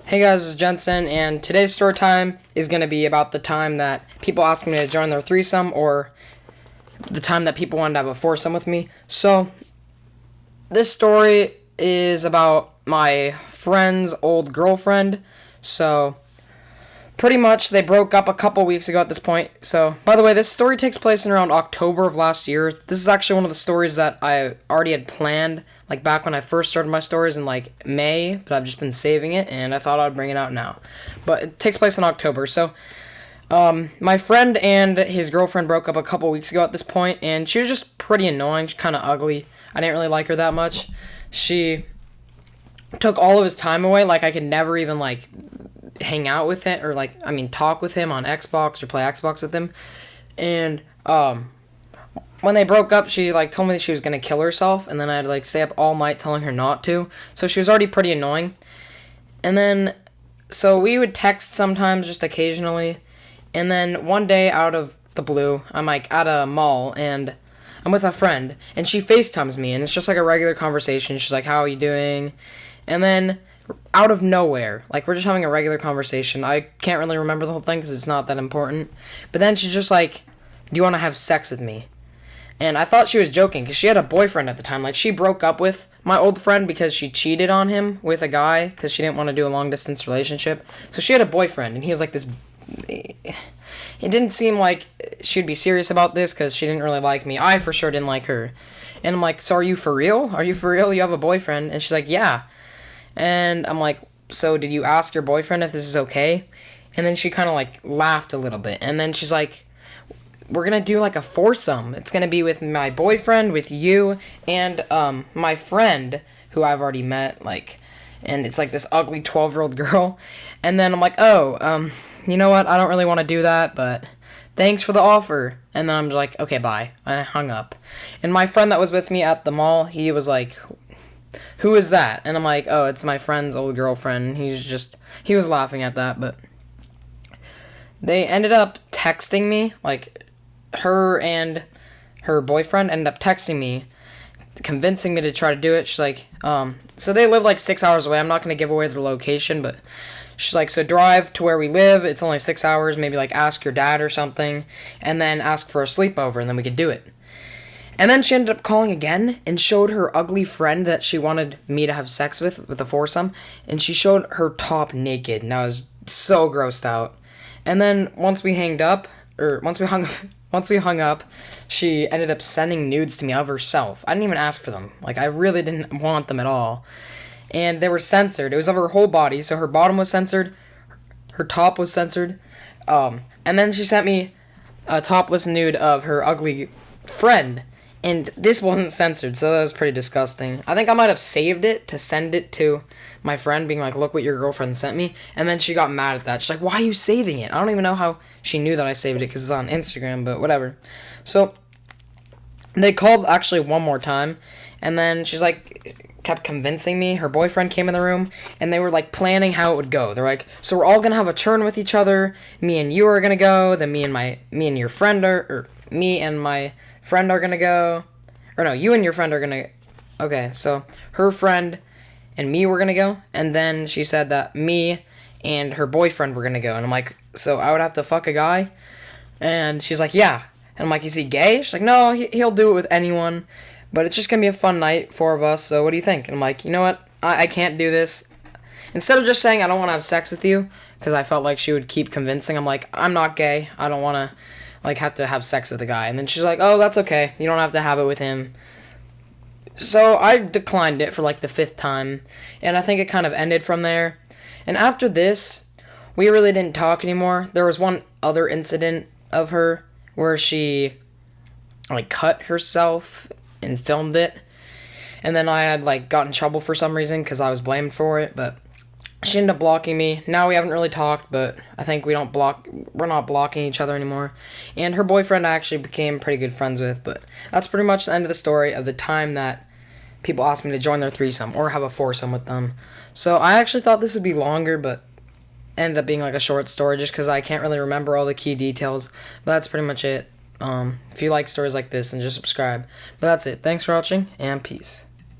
Hey guys, this is Jensen, and today's story time is going to be about the time that people asked me to join their threesome, or the time that people wanted to have a foursome with me. So, this story is about my friend's old girlfriend. So, pretty much they broke up a couple weeks ago at this point. So, by the way, this story takes place in around October of last year. This is actually one of the stories that I already had planned, like back when I first started my stories in like May, but I've just been saving it and I thought I'd bring it out now. But it takes place in October. So, my friend and his girlfriend broke up a couple weeks ago at this point, and she was just pretty annoying, kind of ugly. I didn't really like her that much. She took all of his time away. Like, I could never even like hang out with him, or talk with him on Xbox or play Xbox with him. And when they broke up, she like told me that she was gonna kill herself, and then I had to like stay up all night telling her not to. So she was already pretty annoying. And then so we would text sometimes, just occasionally. And then one day, out of the blue, I'm like at a mall and I'm with a friend, and she FaceTimes me, and it's just like a regular conversation. She's like, "How are you doing?" And then out of nowhere, like, we're just having a regular conversation. I can't really remember the whole thing because it's not that important. But then she's just like, "Do you want to have sex with me?" And I thought she was joking because she had a boyfriend at the time. Like, she broke up with my old friend because she cheated on him with a guy because she didn't want to do a long-distance relationship. So she had a boyfriend, and he was like this... It didn't seem like she'd be serious about this because she didn't really like me. I for sure didn't like her. And I'm like, "So are you for real? Are you for real? You have a boyfriend?" And she's like, "Yeah." And I'm like, "So did you ask your boyfriend if this is okay?" And then she kind of like laughed a little bit. And then she's like, "We're going to do like a foursome. It's going to be with my boyfriend, with you, and my friend who I've already met." Like, and it's like this ugly 12-year-old girl. And then I'm like, "Oh, you know what? I don't really want to do that, but thanks for the offer." And then I'm just like, "Okay, bye." I hung up. And my friend that was with me at the mall, he was like, "Who is that?" And I'm like, "Oh, it's my friend's old girlfriend." He was laughing at that, but they ended up texting me. Like, her and her boyfriend ended up texting me, convincing me to try to do it. She's like, so they live like 6 hours away. I'm not going to give away their location, but she's like, "So drive to where we live. It's only 6 hours. Maybe like ask your dad or something, and then ask for a sleepover, and then we could do it." And then she ended up calling again and showed her ugly friend that she wanted me to have sex with a foursome, and she showed her top naked, and I was so grossed out. And then once we hung up, she ended up sending nudes to me of herself. I didn't even ask for them. Like, I really didn't want them at all. And they were censored. It was of her whole body, so her bottom was censored, her top was censored, and then she sent me a topless nude of her ugly friend, and this wasn't censored, so that was pretty disgusting. I think I might have saved it to send it to my friend, being like, "Look what your girlfriend sent me," and then she got mad at that. She's like, "Why are you saving it?" I don't even know how she knew that I saved it because it's on Instagram, but whatever. So they called actually one more time, and then she's like, kept convincing me. Her boyfriend came in the room, and they were like planning how it would go. They're like, "So we're all gonna have a turn with each other. Me and you are gonna go. Then me and your friend me and my friend are gonna go. Or no, you and your friend are gonna." Okay, so her friend and me were gonna go, and then she said that me and her boyfriend were gonna go, and I'm like, "So I would have to fuck a guy?" And she's like, "Yeah." And I'm like, "Is he gay?" She's like, "No, he'll do it with anyone. But it's just going to be a fun night, 4 of us, so what do you think?" And I'm like, "You know what? I can't do this." Instead of just saying, "I don't want to have sex with you," because I felt like she would keep convincing, I'm like, "I'm not gay. I don't want to, like, have to have sex with a guy." And then she's like, "Oh, that's okay. You don't have to have it with him." So I declined it for, like, the 5th time, and I think it kind of ended from there. And after this, we really didn't talk anymore. There was one other incident of her where she, like, cut herself and filmed it, and then I had like got in trouble for some reason because I was blamed for it, but she ended up blocking me. Now we haven't really talked, but I think we're not blocking each other anymore. And her boyfriend I actually became pretty good friends with. But that's pretty much the end of the story of the time that people asked me to join their threesome or have a foursome with them. So I actually thought this would be longer, but ended up being like a short story just because I can't really remember all the key details. But that's pretty much it. If you like stories like this, then just subscribe. But that's it. Thanks for watching, and peace.